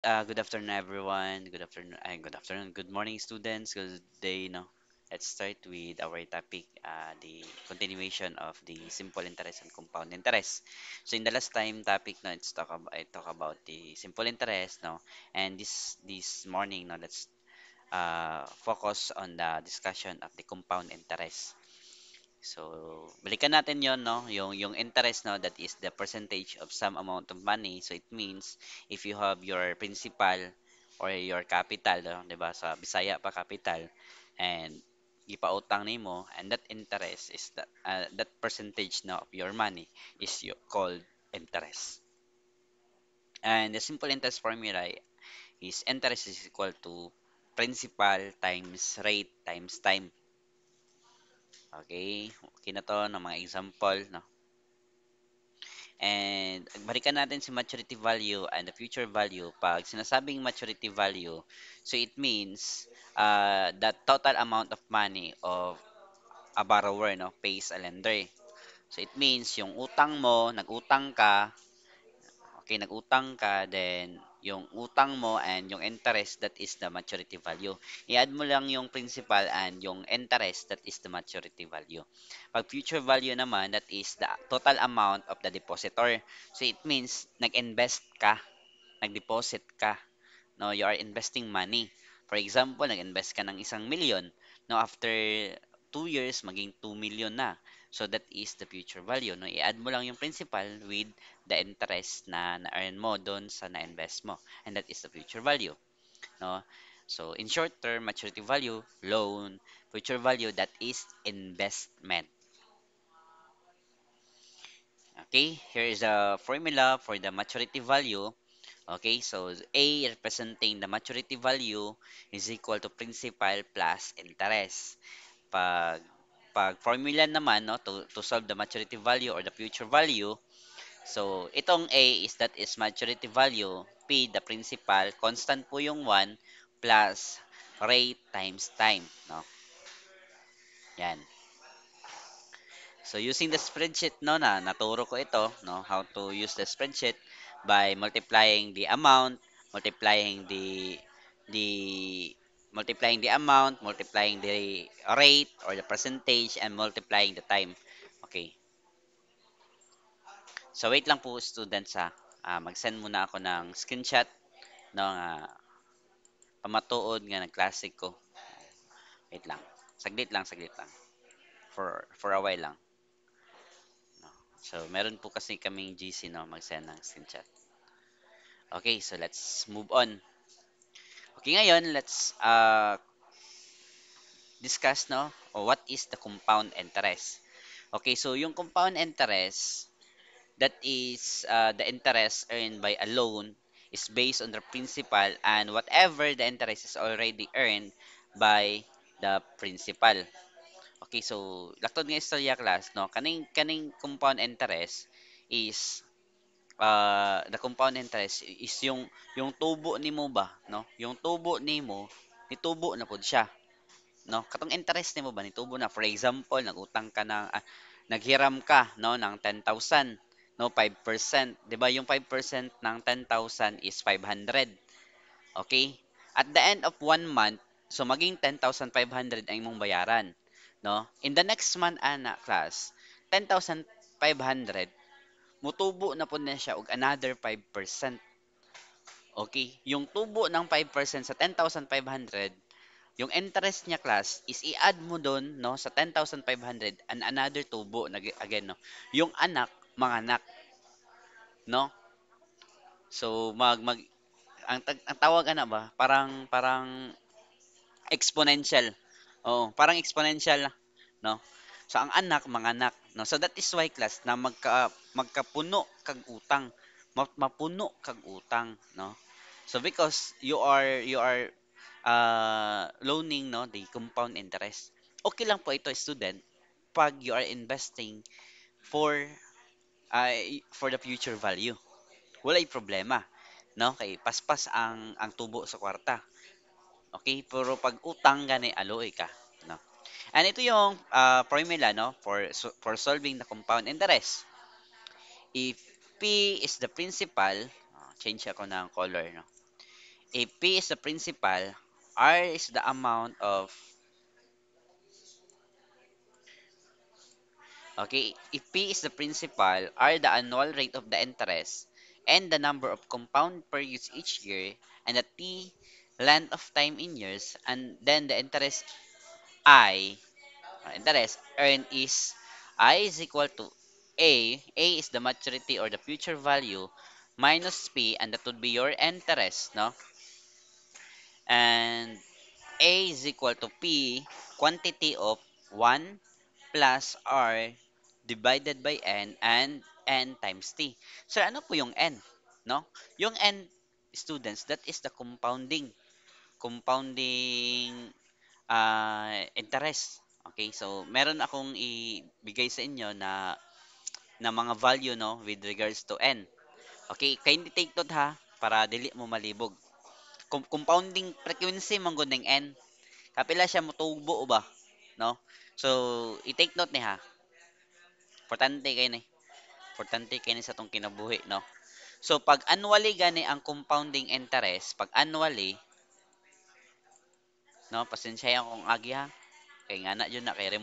Good afternoon, everyone. Good morning, students. Good day. No, let's start with our topic, the continuation of the simple interest and compound interest. So, in the last time topic, no, I talk about the simple interest, no, and this morning, no, let's focus on the discussion of the compound interest. So, balikan natin yon no? Yung interest, no? That is the percentage of some amount of money. So, it means, if you have your principal or your capital, no? 'Di ba? Sa Bisaya pa capital, and ipautang nimo, and that interest is that percentage, no, of your money is called interest. And the simple interest formula is interest is equal to principal times rate times time. Okay? Okay na to ng mga example, no? And balikan natin si maturity value and the future value. Pag sinasabing maturity value, so it means the total amount of money of a borrower, no, pays a lender. So it means yung utang mo, nag-utang ka, okay, nag-utang ka, then yung utang mo and yung interest, that is the maturity value. I-add mo lang yung principal and yung interest, that is the maturity value. Pag future value naman, that is the total amount of the depositor. So it means nag-invest ka, nag-deposit ka, no, you are investing money. For example, nag-invest ka ng 1 million, no, after 2 years maging 2 million na. So that is the future value, no. I-add mo lang yung principal with the interest na na-earn mo doon sa na-invest mo, and that is the future value, no. So in short term, maturity value, loan; future value, that is investment. Okay, here is a formula for the maturity value. Okay, so A representing the maturity value is equal to principal plus interest. Pag formula naman, no, to solve the maturity value or the future value, so itong A is that is maturity value, P the principal, constant po yung 1, plus rate times time, no? Yan. So using the spreadsheet, no, na naturo ko ito, no, how to use the spreadsheet by the multiplying the amount, multiplying the rate or the percentage, and multiplying the time. Okay. So wait lang po, students, ha. Mag-send muna ako ng screenshot no, pamatuod nga ng klase ko. Wait lang. Saglit lang. For a while lang. No. So meron po kasi kaming GC, no, mag-send ng screenshot. Okay, so let's move on. Okay, ngayon let's discuss, no, o what is the compound interest. Okay, so yung compound interest, that is the interest earned by a loan is based on the principal and whatever the interest is already earned by the principal. Okay, so laktod nga istorya class, no, kaning compound interest is the compound interest is yung tubo nimo ba, no? Yung tubo nimo, nitubo na pud siya, no? Katong interest nimo ba nitubo na. For example, nagutang ka ng naghiram ka, no, ng 10,000, no, 5%. 'Di ba yung 5% ng 10,000 is 500. Okay? At the end of 1 month, so maging 10,500 ang imong bayaran, no? In the next month, ana class, 10,500 mutubo na pud na siya og another 5%. Okay? Yung tubo ng 5% sa 10,500, yung interest niya class is i-add mo doon, no, sa 10,500 and another tubo na again, no. Yung anak, mga anak, no? So ang tawag ana ba? Parang parang exponential. Oo, parang exponential, no? So ang anak, mga anak, no? So that is why class na magkapuno kag utang, mapuno kag utang, no? So because you are loaning, no, the compound interest. Okay lang po ito, student, pag you are investing for for the future value. Walay problema, no? Kay paspas ang tubo sa kwarta. Okay, pero pag utang gani aloy ka, no? And ito yung formula, no, for solving the compound interest. If P is the principal, change ako ng color, no. If P is the principal, R is the amount of, okay, if P is the principal, R the annual rate of the interest, and the number of compound periods each year, and the T length of time in years, and then the interest I, interest earned is I is equal to A is the maturity or the future value, minus P, and that would be your interest, no? And A is equal to P, quantity of 1 plus R divided by N, and N times T. So, ano po yung N? No? Yung N, students, that is the compounding interest. Okay, so meron akong ibigay sa inyo na mga value, no, with regards to N. Okay, kindly take note ha, para dili mo malibog. Compounding frequency man gud ng N. Kapila siya motubo ba, no? So, i-take note ni ha. Importante kay ni. Importante kay ni sa tong kinabuhi, no? So, pag annually gani ang compounding interest, pag annually, no, pasensya kung agi ha. Kay nga na yun na kay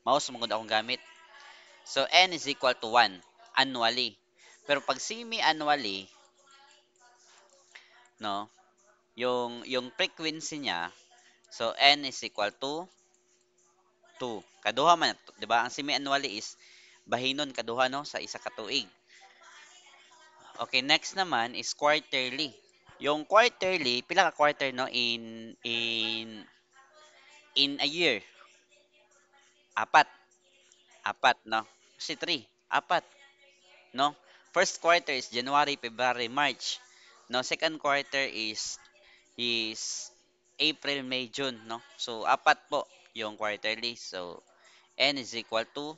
mouse mo gud akong gamit. So, n is equal to 1 annually. Pero pag semi-annually, no, yung frequency niya, so n is equal to 2. Kaduha man, 'di ba? Ang semi-annually is bahinon kaduha no sa isa ka tuig. Okay, next naman is quarterly. Yung quarterly, pila ka quarter no in a year? Apat, apat no. Si 3, apat, no. First quarter is January, February, March. No, second quarter is April, May, June, no? So, apat po yung quarterly. So, N is equal to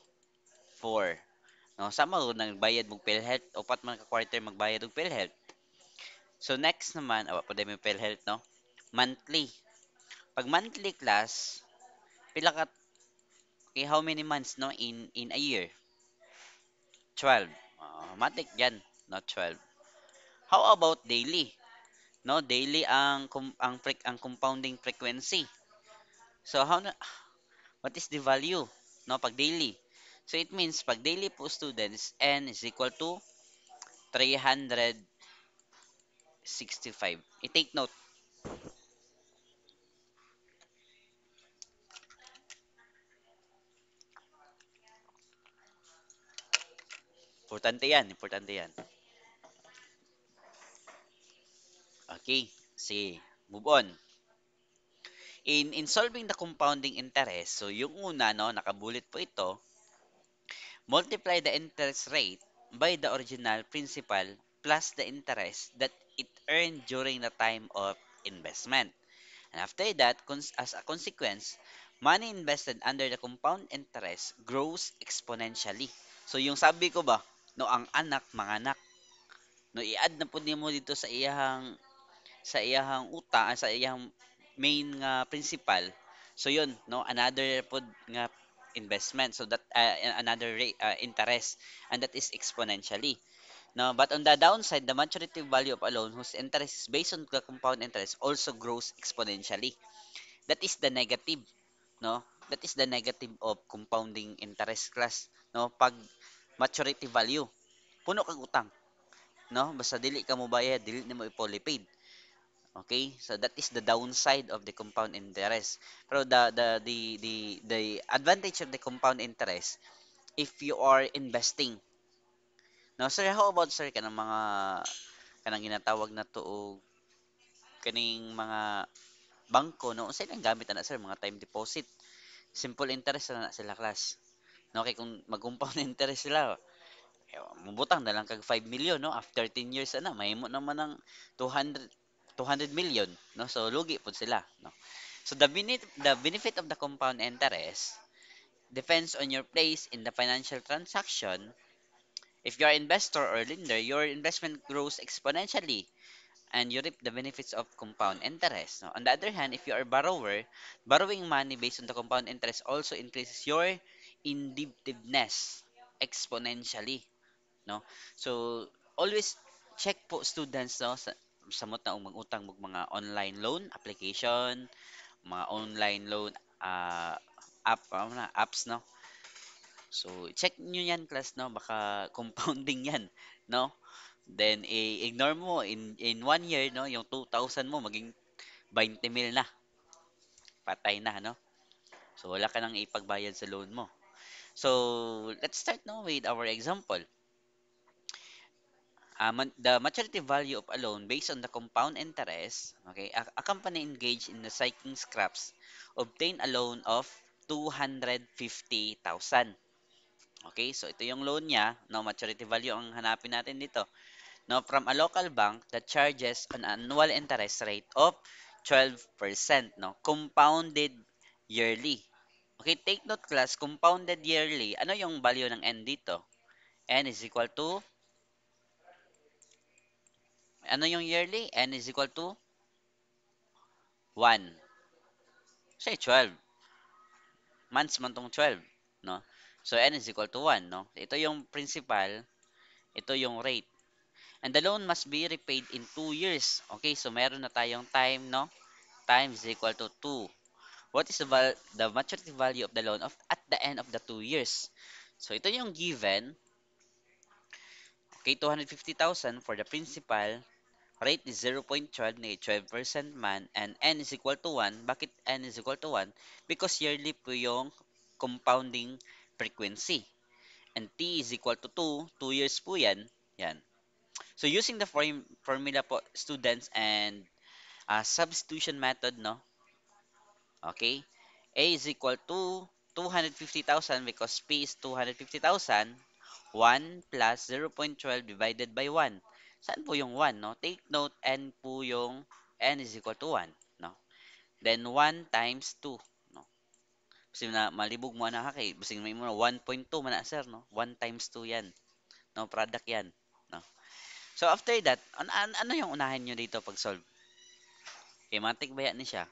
4. No, sama ko nagbayad mong PhilHealth, upat man ka quarter magbayad og PhilHealth. So, next naman, awa po dahil may PhilHealth, no? Monthly. Pag monthly class, pila ka, okay, how many months, no, in a year? 12. Matik yan, no, 12. How about daily? No, daily ang compounding frequency. So, what is the value? No, pag daily. So, it means pag daily po students, N is equal to 365. I-take note. Importante yan. Importante yan. Okay. Sige. Move on. In solving the compounding interest, so yung una, no, nakabulit po ito, multiply the interest rate by the original principal plus the interest that it earned during the time of investment. And after that, as a consequence, money invested under the compound interest grows exponentially. So yung sabi ko ba, no, ang anak, mga anak, no, i-add na po nimo dito sa iyahang uta, sa iyahang main nga principal. So yun, no, another pod nga investment. So that another rate, interest, and that is exponentially. No, but on the downside, the maturity value of a loan whose interest is based on the compound interest also grows exponentially. That is the negative, no? That is the negative of compounding interest class, no? Pag maturity value, puno kag utang, no? Basta dili ka mo bayad, dili nimo i-fully paid. Okay? So that is the downside of the compound interest. Pero the advantage of the compound interest, if you are investing. Now, sir, how about sir kanang ginatawag na to og kaning mga bangko, no? Unsa ilang gamit na sir, mga time deposit. Simple interest na sila class. No, kay kung mag-compound interest sila, mabutang na lang kag 5 million, no? After 10 years na, mahimo naman ng 200 million, no? So lugi pud sila, no? So the benefit of the compound interest depends on your place in the financial transaction. If you are investor or lender, your investment grows exponentially and you reap the benefits of compound interest. No? On the other hand, if you are borrower, borrowing money based on the compound interest also increases your indebtedness exponentially. No? So, always check po students, no? samot na og mangutang og mga online loan application, mga online loan apps, no? So check nyo yan class, no? Baka compounding yan, no? Then ignore mo in 1 year, no? Yung 2,000 mo maging 20,000 na, patay na, no? So wala ka nang ipagbayad sa loan mo. So let's start now with our example. The maturity value of a loan based on the compound interest, okay, a company engaged in recycling scraps obtain a loan of 250,000. Okay, so ito yung loan niya, no, maturity value ang hanapin natin dito. No, from a local bank that charges an annual interest rate of 12%, no, compounded yearly. Okay, take note class, compounded yearly. Ano yung value ng N dito? N is equal to, ano yung yearly? N is equal to 1. Say 12. Months man tong 12, no? So N is equal to 1, no? Ito yung principal, ito yung rate. And the loan must be repaid in 2 years. Okay, so meron na tayong time, no? Time is equal to 2. What is the maturity value of the loan of at the end of the 2 years? So ito yung given. Okay, 250,000 for the principal. Rate is 0.12, 12% man, and n is equal to 1. Bakit n is equal to 1? Because yearly po yung compounding frequency. And t is equal to 2. 2 years po yan. Yan. So using the formula po, students, and substitution method, no? Okay? A is equal to 250,000 because P is 250,000. 1 plus 0.12 divided by 1. Saan po yung 1, no? Take note, N po yung N is equal to 1, no? Then 1 times 2, no? Kasi na malibog mo na kay basing may mo 1.2 man na sir, no? 1 times 2 yan. No, product yan, no? So after that, ano yung unahin nyo dito pag solve? Okay, matik ba yan ni siya?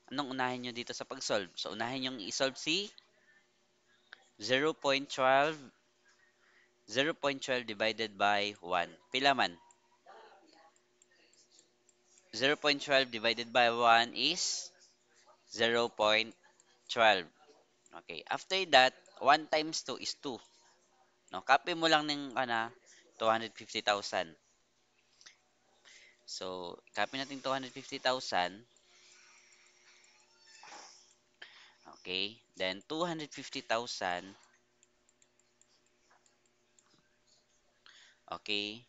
Anong unahin nyo dito sa pag-solve? So unahin yung i-solve si 0.12 divided by 1. Pila man? 0.12 divided by 1 is 0.12. Okay. After that, 1 times 2 is 2. No, copy mo lang ng 250,000. So, copy natin 250,000. Okay. Then 250,000. Okay.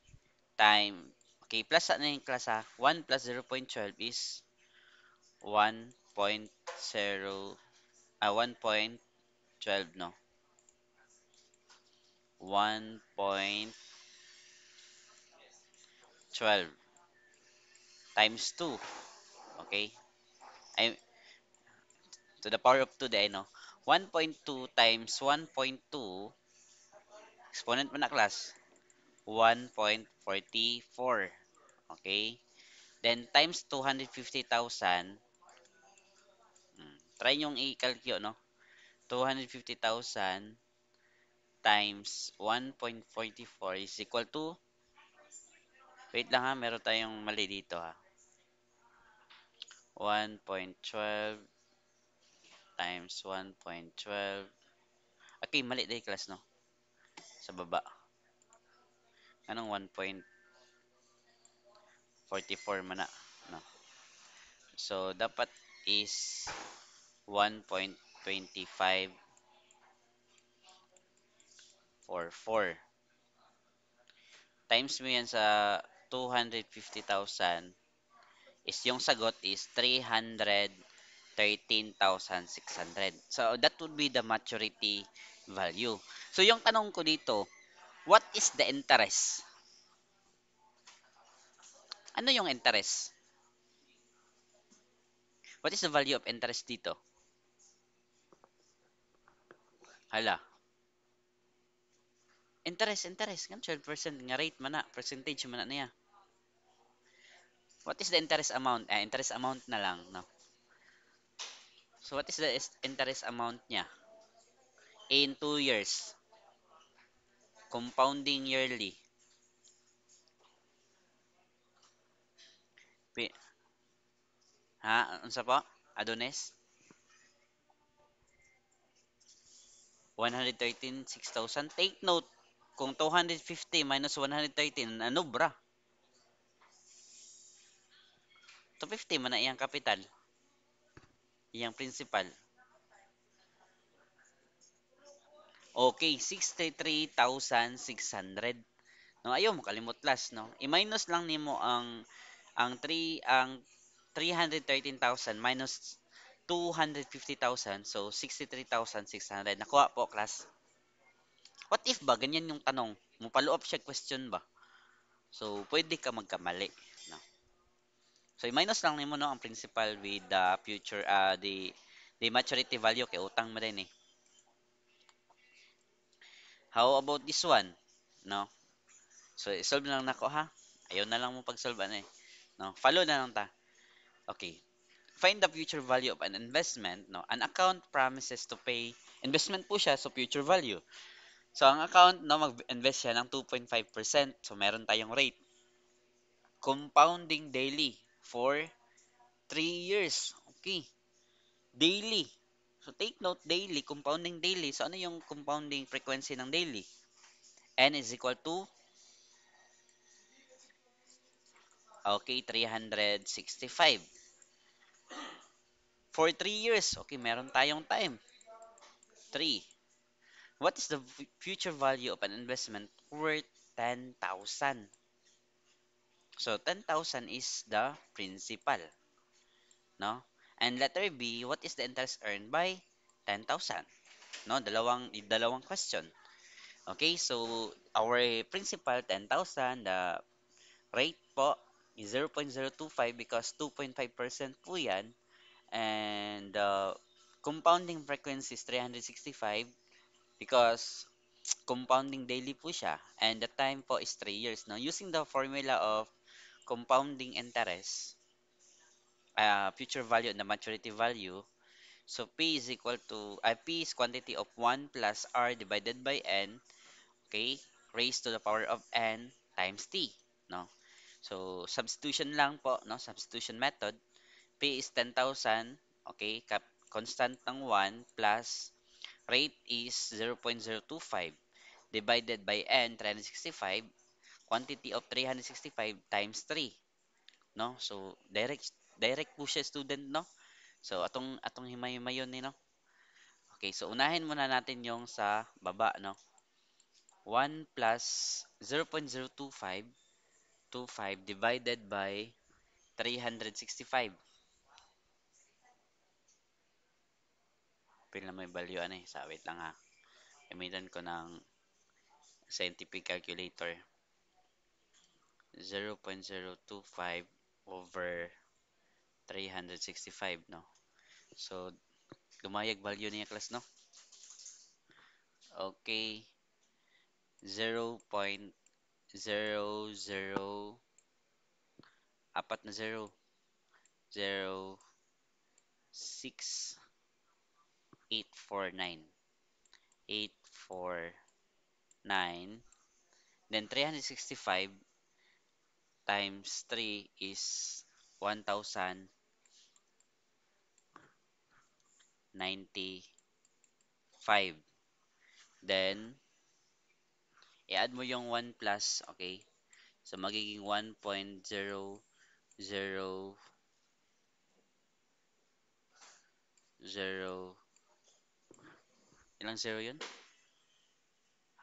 Time. Okay, plus ano yung class ha? 1 plus 0.12 is 1.0 1.12, no? 1.12 times 2. Okay? I to the power of 2 day, no? 1.2 times 1.2 exponent mo na class 1.44. Okay? Then times 250,000. Try nyo i-calculate, no? 250,000 times 1.44 is equal to, wait lang ha, meron tayong mali dito ha. 1.12 times 1.12. Okay, mali dahil class, no? Sa baba. Anong 1.44 man na, no? So, dapat is 1.2544. Times mo yan sa 250,000 is yung sagot is 313,600. So, that would be the maturity value. So, yung tanong ko dito, what is the interest? Ano yung interest? What is the value of interest dito? Hala. Interest. Nga 12% nga rate man na. Percentage man na niya. What is the interest amount? Interest amount na lang, no? So, what is the interest amount niya? In 2 years. Compounding yearly. Ha? Unsa po? Adonis? 113, 6,000. Take note, kung 250 minus 113, ano bra? 250 man na iyang kapital, iyang principal. Okay, 63,600. No, ayaw mo kalimot last, no? I-minus lang nimo ang 313,000 minus 250,000, so 63,600. Nakuha po, class. What if ba ganyan yung tanong? Mupalo up siya question ba? So pwede ka magkamali, no? So i-minus lang nimo no ang principal with the future the maturity value kay utang mo din eh. How about this one? No? So i-solve na lang nako ha. Ayaw na lang mo pag-solve ano eh. No? Follow na lang ta. Okay. Find the future value of an investment, no? An account promises to pay investment po siya so future value. So ang account no mag-invest siya ng 2.5%. So meron tayong rate compounding daily for 3 years. Okay. Daily. So take note daily, compounding daily. So ano yung compounding frequency ng daily? N is equal to okay, 365. For 3 years. Okay, meron tayong time. 3. What is the future value of an investment worth 10,000? So 10,000 is the principal, no? And letter B, what is the interest earned by 10,000? No, dalawang question. Okay, so our principal 10,000, the rate po is 0.025 because 2.5% po 'yan and the compounding frequency is 365 because compounding daily po siya and the time po is 3 years. Now, using the formula of compounding interest, future value and the maturity value, so P is equal to, P is quantity of 1 plus R divided by N, okay, raised to the power of N times T, no? So, substitution lang po, no? Substitution method. P is 10,000, okay, constant ng 1 plus rate is 0.025 divided by N, 365, quantity of 365 times 3, no? So, direct po siya student, no? So, atong himay-himayon ni, no? Okay, so unahin muna natin yung sa baba, no? 1 plus 0.025 divided by 365. Pila may value ano eh. Sa wait lang ha. Gamitan ko ng scientific calculator. 0.025 over 365, no? So, lumayag value niya class, no? Okay. 0.00 apat na 0. 0.6 849. Then 365 times 3 is 1,095. Then, i-add mo yung 1 plus, okay? So, magiging 1.0000, ilang zero yun?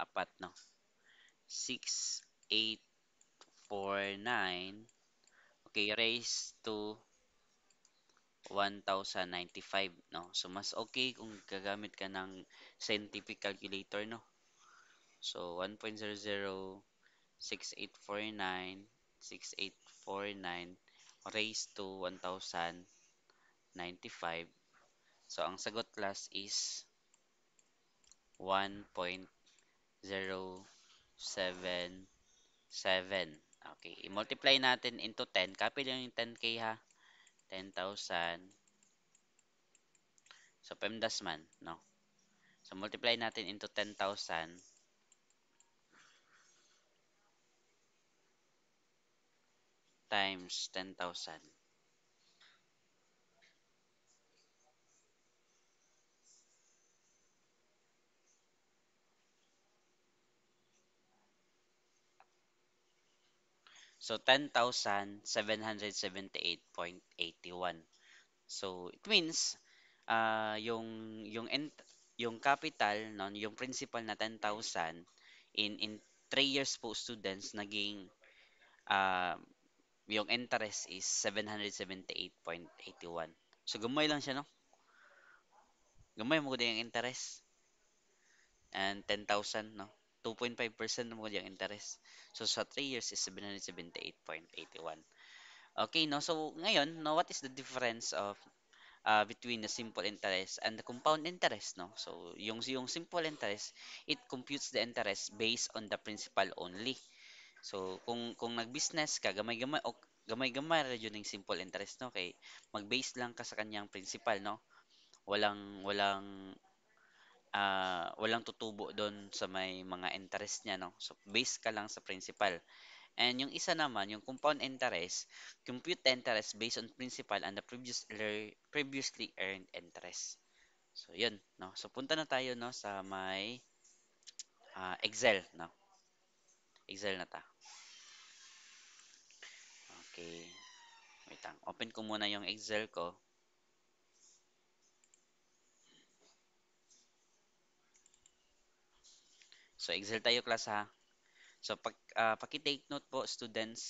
Apat, no? 6,849, okay, raised to 1,095, no? So, mas okay kung gagamit ka ng scientific calculator, no? So, 1.006849, 6849 raised to 1,095. So, ang sagot class is 1.077. Okay, i-multiply natin into 10. Copy lang yung 10K ha. 10,000. So, PEMDAS man, no? So, multiply natin into 10,000 times 10,000. So 10,778.81. So it means yung yung capital no, yung principal na 10,000 in 3 years po students naging ah, yung interest is 778.81. So gamay lang siya no. Gamay mo gud yung interest and 10,000 no. 2.5% mo gud yung interest. So sa 3 years is 778.81. Okay no. So ngayon no, what is the difference of between the simple interest and the compound interest no. So yung simple interest, it computes the interest based on the principal only. So kung nag-business ka gamay-gamay o gamay-gamay ra jud yung simple interest no kay mag-base lang ka sa kanyang principal no. Walang tutubo doon sa may mga interest niya no. So base ka lang sa principal. And yung isa naman, yung compound interest, compute the interest based on principal and the previously earned interest. So, yun, no? So, punta na tayo, no, sa may Excel, no? Excel na ta. Okay. Wait lang. Open ko muna yung Excel ko. So, Excel tayo, class, ha? So, paki-take note po, students,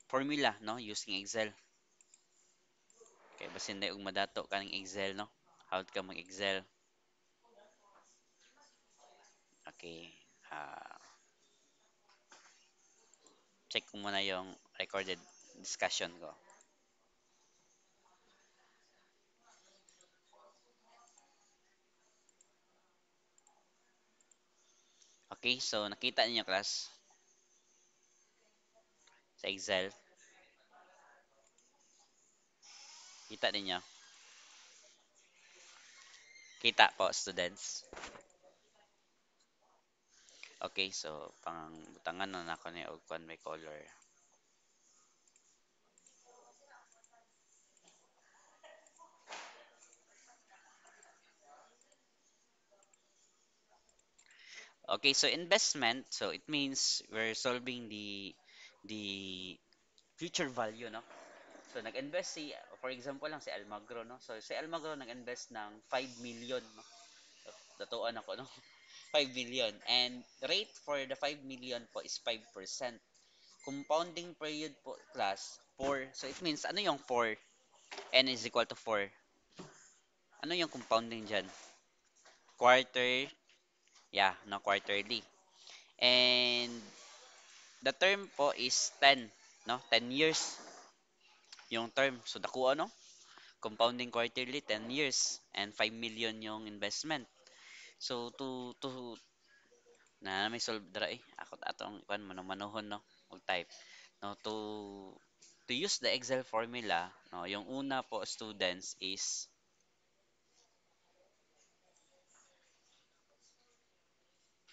formula, no, using Excel. Okay, basin na yung madato ka ng Excel, no? How ka mag-Excel. Okay. Ah, check ko muna yung recorded discussion ko. Okay, so nakita niyo class sa Excel. Kita ninyo. Kita po students. Okay, so pang butangan na nako ni og kwan may color. Okay, so investment, so it means we're solving the future value, no? So nag-invest si for example lang si Almagro, no? So si Almagro nag-invest ng 5 million, no? Datuan ako, no? 5 million. And the rate for the 5 million po is 5%. Compounding period po class 4. So it means ano yung 4? N is equal to 4. Ano yung compounding dyan? Quarter, yeah, no, quarterly. And the term po is 10, no? 10 years yung term. So dako ano? Compounding quarterly 10 years and 5 million yung investment. So to na may solve dra eh. Ako atong kan manuhon no. Og type no to use the Excel formula no. Yung una po students is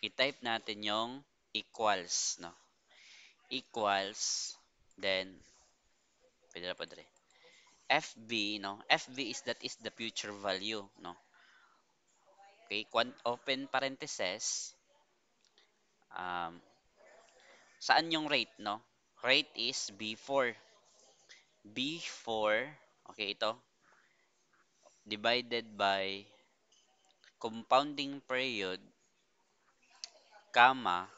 i-type natin yung equals no. Equals then pwede na pa dre. FB no. FB is that is the future value no. Okay, open parenthesis. Saan yung rate no? Rate is B4. B4, okay ito, divided by compounding period, comma,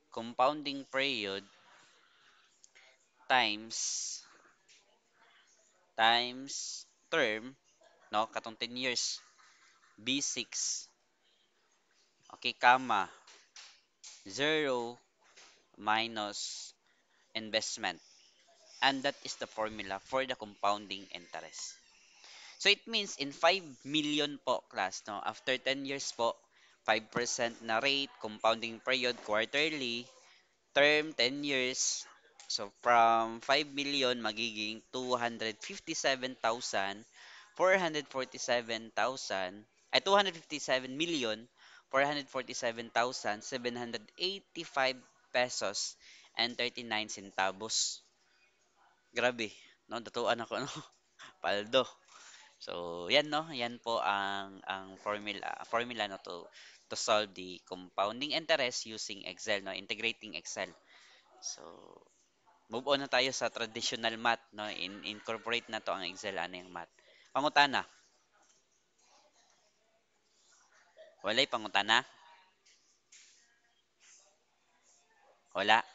compounding period times term no katong 10 years B6, okay, comma, 0 minus investment, and that is the formula for the compounding interest. So it means in 5 million po class no, after 10 years po 5% na rate, compounding period quarterly, term 10 years. So from 5 million magiging 257,447,000 ay 257,447,785 pesos and 39 centavos. Grabe, no? Datuan ako, no? Paldo. So, yan, no? Yan po ang formula no to solve the compounding interest using Excel, no? Integrating Excel. So, move on na tayo sa traditional math, no? Incorporate na to ang Excel ano yung math. Pangutana. Walay pangutana? Wala.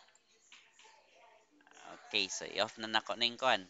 Okay, so i-off na nako na yung kuan.